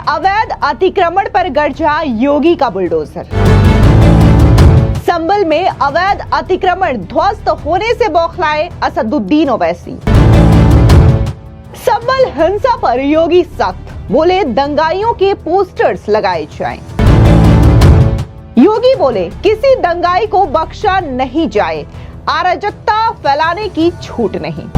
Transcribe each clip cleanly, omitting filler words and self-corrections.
अवैध अतिक्रमण पर गरजा योगी का बुलडोजर। संभल में अवैध अतिक्रमण ध्वस्त होने से बौखलाए असदुद्दीन ओवैसी। संभल हिंसा पर योगी सख्त, बोले दंगाइयों के पोस्टर्स लगाए जाएं। योगी बोले किसी दंगाई को बख्शा नहीं जाए, अराजकता फैलाने की छूट नहीं।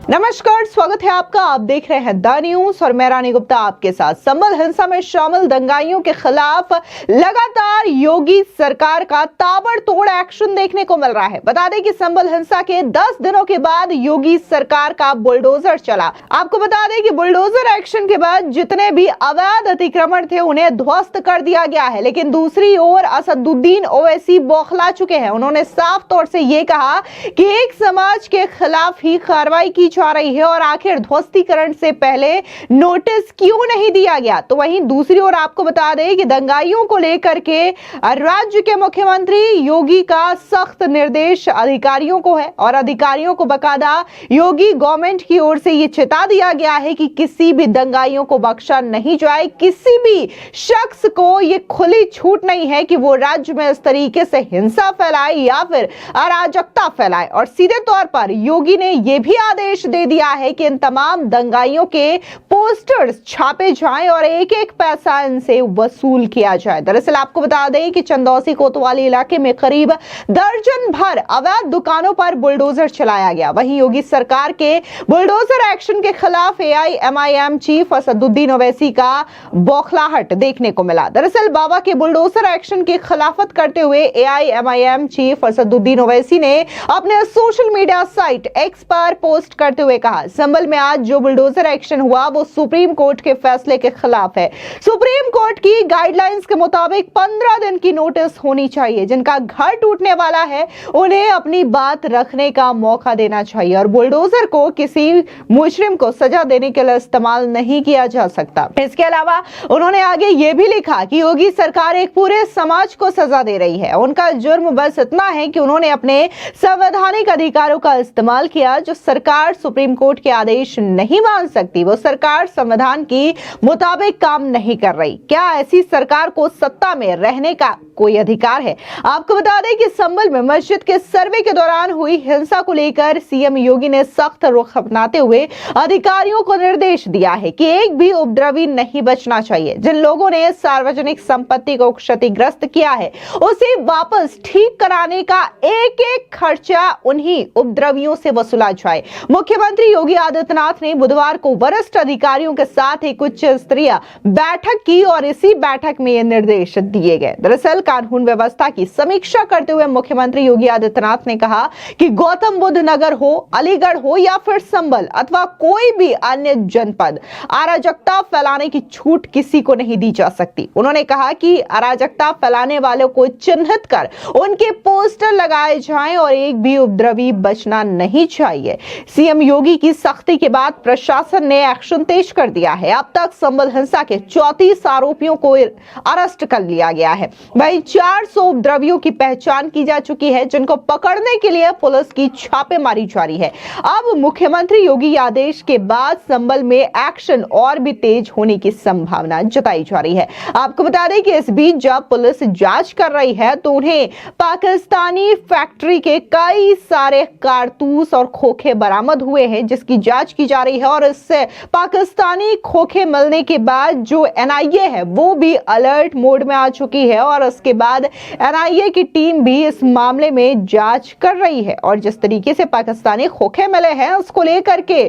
नमस्कार, स्वागत है आपका। आप देख रहे हैं द न्यूज और मैं रानी गुप्ता आपके साथ। संभल हिंसा में शामिल दंगाइयों के खिलाफ लगातार योगी सरकार का ताबड़तोड़ एक्शन देखने को मिल रहा है। बता दें कि संभल हिंसा के 10 दिनों के बाद योगी सरकार का बुलडोजर चला। आपको बता दें कि बुलडोजर एक्शन के बाद जितने भी अवैध अतिक्रमण थे उन्हें ध्वस्त कर दिया गया है। लेकिन दूसरी ओर असदुद्दीन ओवैसी बौखला चुके हैं। उन्होंने साफ तौर से यह कहा कि एक समाज के खिलाफ ही कार्रवाई की जा रही है और आखिर ध्वस्तीकरण से पहले नोटिस क्यों नहीं दिया गया। तो वहीं दूसरी ओर आपको बता दें कि दंगाइयों को लेकर के राज्य के मुख्यमंत्री योगी का सख्त निर्देश अधिकारियों को है और अधिकारियों को बकायदा योगी गवर्नमेंट की ओर से यह चेता दिया गया है कि किसी भी दंगाइयों को बख्शा नहीं जाए। किसी भी शख्स को यह खुली छूट नहीं है कि वो राज्य में इस तरीके से हिंसा फैलाए या फिर अराजकता फैलाए। और सीधे तौर पर योगी ने यह भी आदेश दे दिया है कि इन तमाम दंगाइयों के पोस्टर्स छापे जाएं और एक एक पैसा इनसे वसूल किया जाए। दरअसल आपको बता दें कि चंदौसी कोतवाली इलाके में करीब दर्जन भर अवैध दुकानों पर बुलडोजर चलाया गया। वहीं योगी सरकार के बुलडोजर एक्शन के खिलाफ AIMIM चीफ असदुद्दीन ओवैसी का बौखलाहट देखने को मिला। दरअसल बाबा के बुलडोजर एक्शन की खिलाफत करते हुए AIMIM चीफ असदुद्दीन ओवैसी ने अपने सोशल मीडिया साइट एक्स पर पोस्ट करते हुए कहा, संभल में आज जो बुलडोजर एक्शन हुआ वो सुप्रीम कोर्ट के फैसले के खिलाफ है। सुप्रीम कोर्ट की गाइडलाइंस के मुताबिक 15 दिन की नोटिस होनी चाहिए। जिनका घर टूटने वाला है उन्हें अपनी बात रखने का मौका देना चाहिए और बुलडोजर को किसी मुजरिम को सजा देने के लिए इस्तेमाल नहीं किया जा सकता। इसके अलावा उन्होंने आगे यह भी लिखा कि योगी सरकार एक पूरे समाज को सजा दे रही है। उनका जुर्म बस इतना है कि उन्होंने अपने संवैधानिक अधिकारों का इस्तेमाल किया। जो सरकार सुप्रीम कोर्ट के आदेश नहीं मान सकती, वो सरकार संविधान के मुताबिक काम नहीं कर रही। क्या ऐसी सरकार को सत्ता में रहने का कोई अधिकार है? आपको बता दें कि संभल में मस्जिद के सर्वे के दौरान हुई हिंसा को लेकर सीएम योगी ने सख्त रुख अपनाते हुए अधिकारियों को निर्देश दिया है कि एक भी उपद्रवी नहीं बचना चाहिए। जिन लोगों ने सार्वजनिक संपत्ति को क्षतिग्रस्त किया है उसे वापस ठीक कराने का एक एक खर्चा उन्हीं उपद्रवियों से वसूला जाए। मुख्यमंत्री योगी आदित्यनाथ ने बुधवार को वरिष्ठ अधिकारियों के साथ एक उच्च स्तरीय बैठक की और इसी बैठक में ये निर्देश दिए गए। दरअसल कानून व्यवस्था की समीक्षा करते हुए मुख्यमंत्री योगी आदित्यनाथ ने कहा कि गौतम बुद्ध नगर हो, अलीगढ़ हो या फिर संभल अथवा कोई भी अन्य जनपद, अराजकता फैलाने की छूट किसी को नहीं दी जा सकती। उन्होंने कहा कि अराजकता फैलाने वालों को चिन्हित कर उनके पोस्टर लगाए जाएं और एक भी उपद्रवी बचना नहीं चाहिए। सीएम योगी की सख्ती के बाद प्रशासन ने एक्शन तेज कर दिया है। अब तक संभल हिंसा के 34 आरोपियों को अरेस्ट कर लिया गया है। वहीं 400 उपद्रवियों की पहचान की जा चुकी है, जिनको पकड़ने के लिए पुलिस की छापेमारी जारी है। अब मुख्यमंत्री योगी आदेश के बाद संभल में एक्शन और भी तेज होने की संभावना जताई जा रही है। आपको बता दें कि इस बीच जब पुलिस जांच कर रही है तो उन्हें पाकिस्तानी फैक्ट्री के कई सारे कारतूस और खोखे बरामद हुए हैं, जिसकी जांच की जा रही है। और इससे पाकिस्तानी खोखे मिलने के बाद जो NIA है वो भी अलर्ट मोड में आ चुकी है और उसके बाद NIA की टीम भी इस मामले में जांच कर रही है। और जिस तरीके से पाकिस्तानी खोखे मिले हैं उसको लेकर के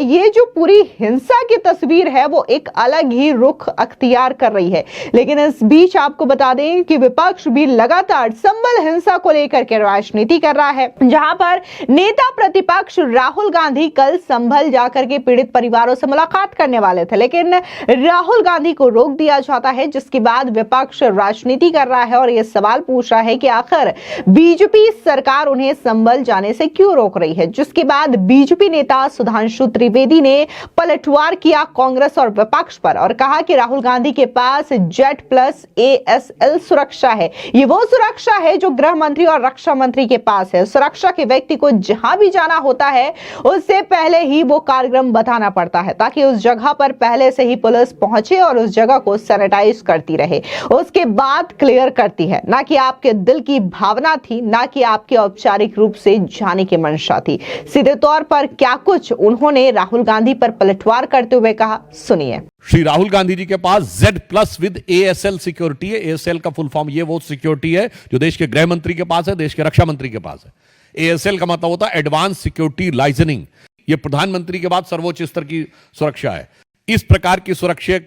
ये जो पूरी हिंसा की तस्वीर है वो एक अलग ही रुख अख्तियार कर रही है। लेकिन इस बीच आपको बता दें कि विपक्ष भी लगातार संभल हिंसा को लेकर के राजनीति कर रहा है, जहां पर नेता प्रतिपक्ष राहुल गांधी कल संभल जाकर के पीड़ित परिवारों से मुलाकात करने वाले थे, लेकिन राहुल गांधी को रोक दिया जाता है, जिसके बाद विपक्ष राजनीति कर रहा है और ये सवाल पूछ रहा है कि आखिर बीजेपी सरकार उन्हें संभल जाने से क्यों रोक रही है, जिसके बाद बीजेपी नेता सुधांशु त्रिवेदी ने पलटवार किया कांग्रेस और विपक्ष पर और कहा कि राहुल गांधी के पास जेड प्लस ASL सुरक्षा है। ये वो सुरक्षा है जो गृह मंत्री और रक्षा मंत्री के पास है। सुरक्षा के व्यक्ति को जहां भी जाना होता है उससे पहले ही वो कार्यक्रम बताना पड़ता है ताकि उस जगह पर पहले से ही पुलिस पहुंचे और उस जगह को सैनिटाइज करती रहे, उसके बाद क्लियर करती है। ना कि आपके दिल की भावना थी, ना कि आपके औपचारिक रूप से जाने की मंशा थी। सीधे तौर पर क्या कुछ उन्होंने राहुल गांधी पर पलटवार करते हुए कहा, सुनिए। श्री राहुल गांधी जी के पास Z+ विद ASL सिक्योरिटी है। ASL का फुल फॉर्म ये वो सिक्योरिटी है जो देश के गृह मंत्री के पास है, देश के रक्षा मंत्री के पास है। ASL का मतलब होता है एडवांस सिक्योरिटी लाइसेंसिंग। ये प्रधानमंत्री के बाद सर्वोच्च स्तर की सुरक्षा है। इस प्रकार की सुरक्षा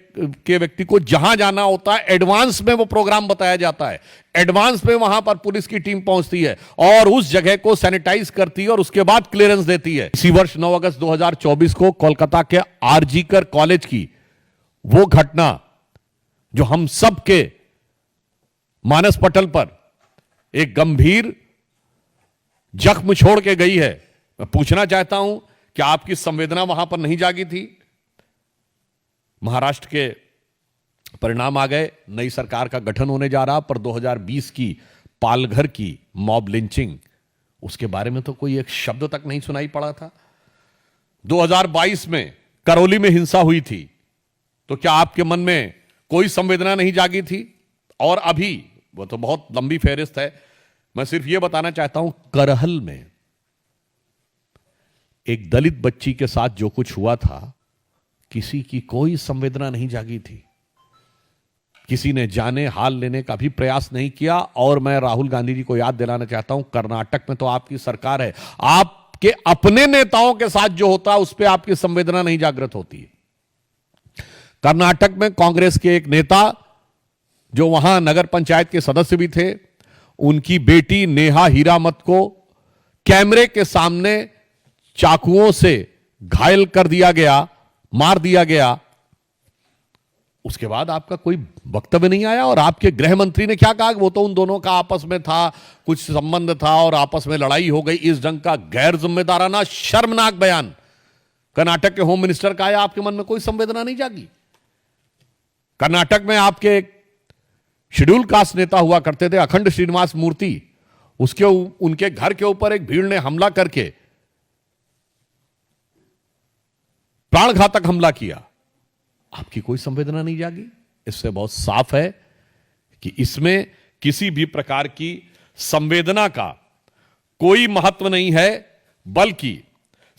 के व्यक्ति को जहां जाना होता है एडवांस में वो प्रोग्राम बताया जाता है। एडवांस में वहां पर पुलिस की टीम पहुंचती है और उस जगह को सैनिटाइज करती है और उसके बाद क्लियरेंस देती है। इसी वर्ष 9 अगस्त 2024 को कोलकाता के आरजीकर कॉलेज की वो घटना जो हम सब के मानस पटल पर एक गंभीर जख्म छोड़ के गई है, मैं पूछना चाहता हूं कि आपकी संवेदना वहां पर नहीं जागी थी? महाराष्ट्र के परिणाम आ गए, नई सरकार का गठन होने जा रहा, पर 2020 की पालघर की मॉब लिंचिंग, उसके बारे में तो कोई एक शब्द तक नहीं सुनाई पड़ा था। 2022 में करौली में हिंसा हुई थी, तो क्या आपके मन में कोई संवेदना नहीं जागी थी? और अभी वो तो बहुत लंबी फेहरिस्त है, मैं सिर्फ यह बताना चाहता हूं, करहल में एक दलित बच्ची के साथ जो कुछ हुआ था, किसी की कोई संवेदना नहीं जागी थी। किसी ने जाने हाल लेने का भी प्रयास नहीं किया। और मैं राहुल गांधी जी को याद दिलाना चाहता हूं, कर्नाटक में तो आपकी सरकार है, आपके अपने नेताओं के साथ जो होता है उस पर आपकी संवेदना नहीं जागृत होती है। कर्नाटक में कांग्रेस के एक नेता जो वहां नगर पंचायत के सदस्य भी थे, उनकी बेटी नेहा हीरामत को कैमरे के सामने चाकुओं से घायल कर दिया गया, मार दिया गया। उसके बाद आपका कोई वक्तव्य नहीं आया। और आपके गृह मंत्री ने क्या कहा? वो तो उन दोनों का आपस में था, कुछ संबंध था और आपस में लड़ाई हो गई। इस ढंग का गैर जिम्मेदाराना शर्मनाक बयान कर्नाटक के होम मिनिस्टर का आया, आपके मन में कोई संवेदना नहीं जागी? कर्नाटक में आपके शेड्यूल कास्ट नेता हुआ करते थे अखंड श्रीनिवास मूर्ति, उनके घर के ऊपर एक भीड़ ने हमला करके प्राणघातक हमला किया, आपकी कोई संवेदना नहीं जागी? इससे बहुत साफ है कि इसमें किसी भी प्रकार की संवेदना का कोई महत्व नहीं है, बल्कि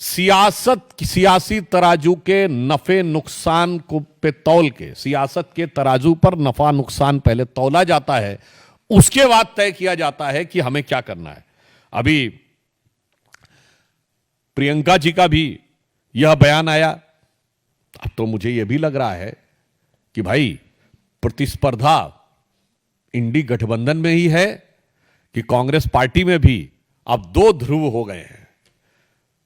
सियासी तराजू के नफे नुकसान को पे तौल के, सियासत के तराजू पर नफा नुकसान पहले तौला जाता है, उसके बाद तय किया जाता है कि हमें क्या करना है। अभी प्रियंका जी का भी यह बयान आया। अब तो मुझे यह भी लग रहा है कि भाई प्रतिस्पर्धा इंडी गठबंधन में ही है कि कांग्रेस पार्टी में भी अब दो ध्रुव हो गए हैं।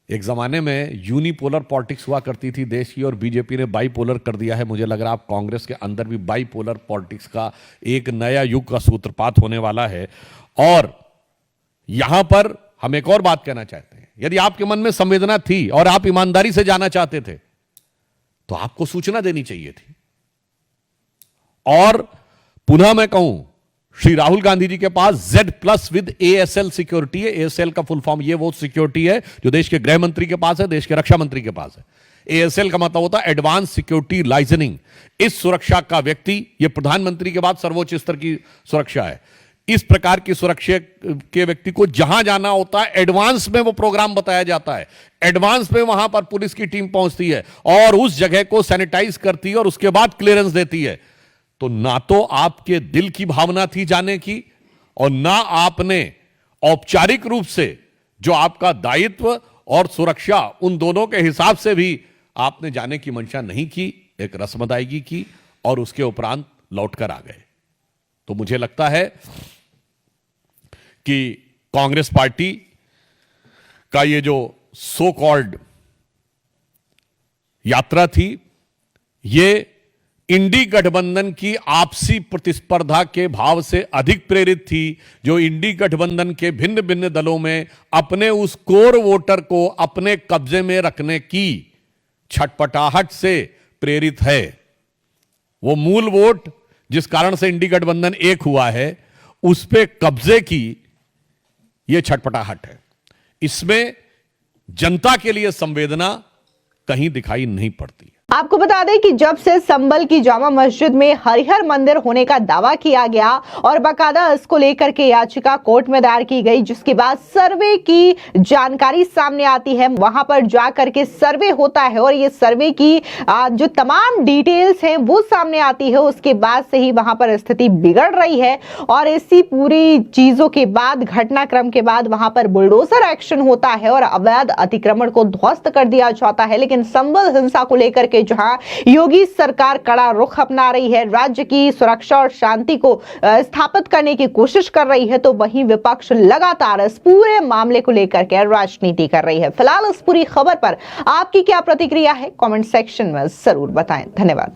एक जमाने में यूनिपोलर पॉलिटिक्स हुआ करती थी देश की, और बीजेपी ने बाईपोलर कर दिया है। मुझे लग रहा है अब कांग्रेस के अंदर भी बाईपोलर पॉलिटिक्स का एक नया युग का सूत्रपात होने वाला है। और यहां पर हम एक और बात कहना चाहते हैं, यदि आपके मन में संवेदना थी और आप ईमानदारी से जाना चाहते थे तो आपको सूचना देनी चाहिए थी। और पुनः मैं कहूं, श्री राहुल गांधी जी के पास Z+ विद ASL सिक्योरिटी है। ASL का फुल फॉर्म ये वो सिक्योरिटी है जो देश के गृह मंत्री के पास है, देश के रक्षा मंत्री के पास है। ASL का मतलब होता है एडवांस सिक्योरिटी लाइसेंसिंग। इस सुरक्षा का व्यक्ति, ये प्रधानमंत्री के बाद सर्वोच्च स्तर की सुरक्षा है। इस प्रकार की सुरक्षा के व्यक्ति को जहां जाना होता है एडवांस में वो प्रोग्राम बताया जाता है। एडवांस में वहां पर पुलिस की टीम पहुंचती है और उस जगह को सैनिटाइज करती है और उसके बाद क्लियरेंस देती है। तो ना तो आपके दिल की भावना थी जाने की, और ना आपने औपचारिक रूप से जो आपका दायित्व और सुरक्षा, उन दोनों के हिसाब से भी आपने जाने की मंशा नहीं की, एक रस्म अदायगी की और उसके उपरांत लौटकर आ गए। तो मुझे लगता है कि कांग्रेस पार्टी का ये जो सो कॉल्ड यात्रा थी, ये इंडी गठबंधन की आपसी प्रतिस्पर्धा के भाव से अधिक प्रेरित थी, जो इंडी गठबंधन के भिन्न भिन्न दलों में अपने उस कोर वोटर को अपने कब्जे में रखने की छटपटाहट से प्रेरित है। वो मूल वोट जिस कारण से इंडी गठबंधन एक हुआ है, उस पे कब्जे की यह छटपटाहट है। इसमें जनता के लिए संवेदना कहीं दिखाई नहीं पड़ती। आपको बता दें कि जब से संभल की जामा मस्जिद में हरिहर मंदिर होने का दावा किया गया और बाकायदा इसको लेकर के याचिका कोर्ट में दायर की गई, जिसके बाद सर्वे की जानकारी सामने आती है, वहां पर जाकर के सर्वे होता है और ये सर्वे की जो तमाम डिटेल्स हैं वो सामने आती है। उसके बाद से ही वहां पर स्थिति बिगड़ रही है और इसी पूरी चीजों के बाद, घटनाक्रम के बाद वहां पर बुलडोजर एक्शन होता है और अवैध अतिक्रमण को ध्वस्त कर दिया जाता है। लेकिन संभल हिंसा को लेकर के जहां योगी सरकार कड़ा रुख अपना रही है, राज्य की सुरक्षा और शांति को स्थापित करने की कोशिश कर रही है, तो वहीं विपक्ष लगातार इस पूरे मामले को लेकर के राजनीति कर रही है। फिलहाल इस पूरी खबर पर आपकी क्या प्रतिक्रिया है, कमेंट सेक्शन में जरूर बताएं। धन्यवाद।